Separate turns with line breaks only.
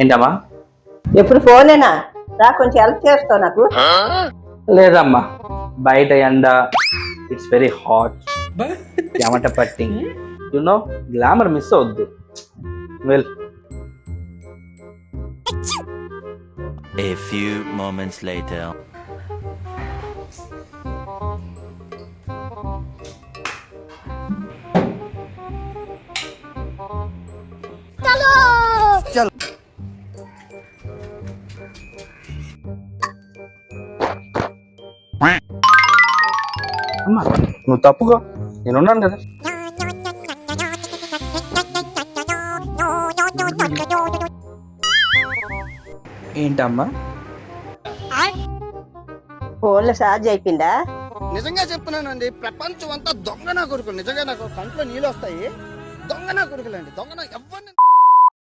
ఏంటమ్మా?
ఎప్పుడు ఫోనేనా రా, కొంచెం హెల్ప్ చేస్తావు నాకు.
లేదమ్మా, బయట ఎండ, ఇట్స్ వెరీ హాట్, చెమట పట్టింగ్, యు నో, గ్లామర్ మిస్ అవుద్ది. Well,
A few moments later.
అమ్మా నువ్వు తప్పుకో, నేనున్నాను కదా. ఏంటమ్మా?
ఫోన్లో ఛార్జ్ అయిపోయిందా?
నిజంగా చెప్తున్నానండి, ప్రపంచం అంతా దొంగ నా కొడుకులు. నిజంగా నాకు కంట్లో నీళ్ళు వస్తాయి. దొంగ నా కొడుకులండి, దొంగ నా ఎవరిని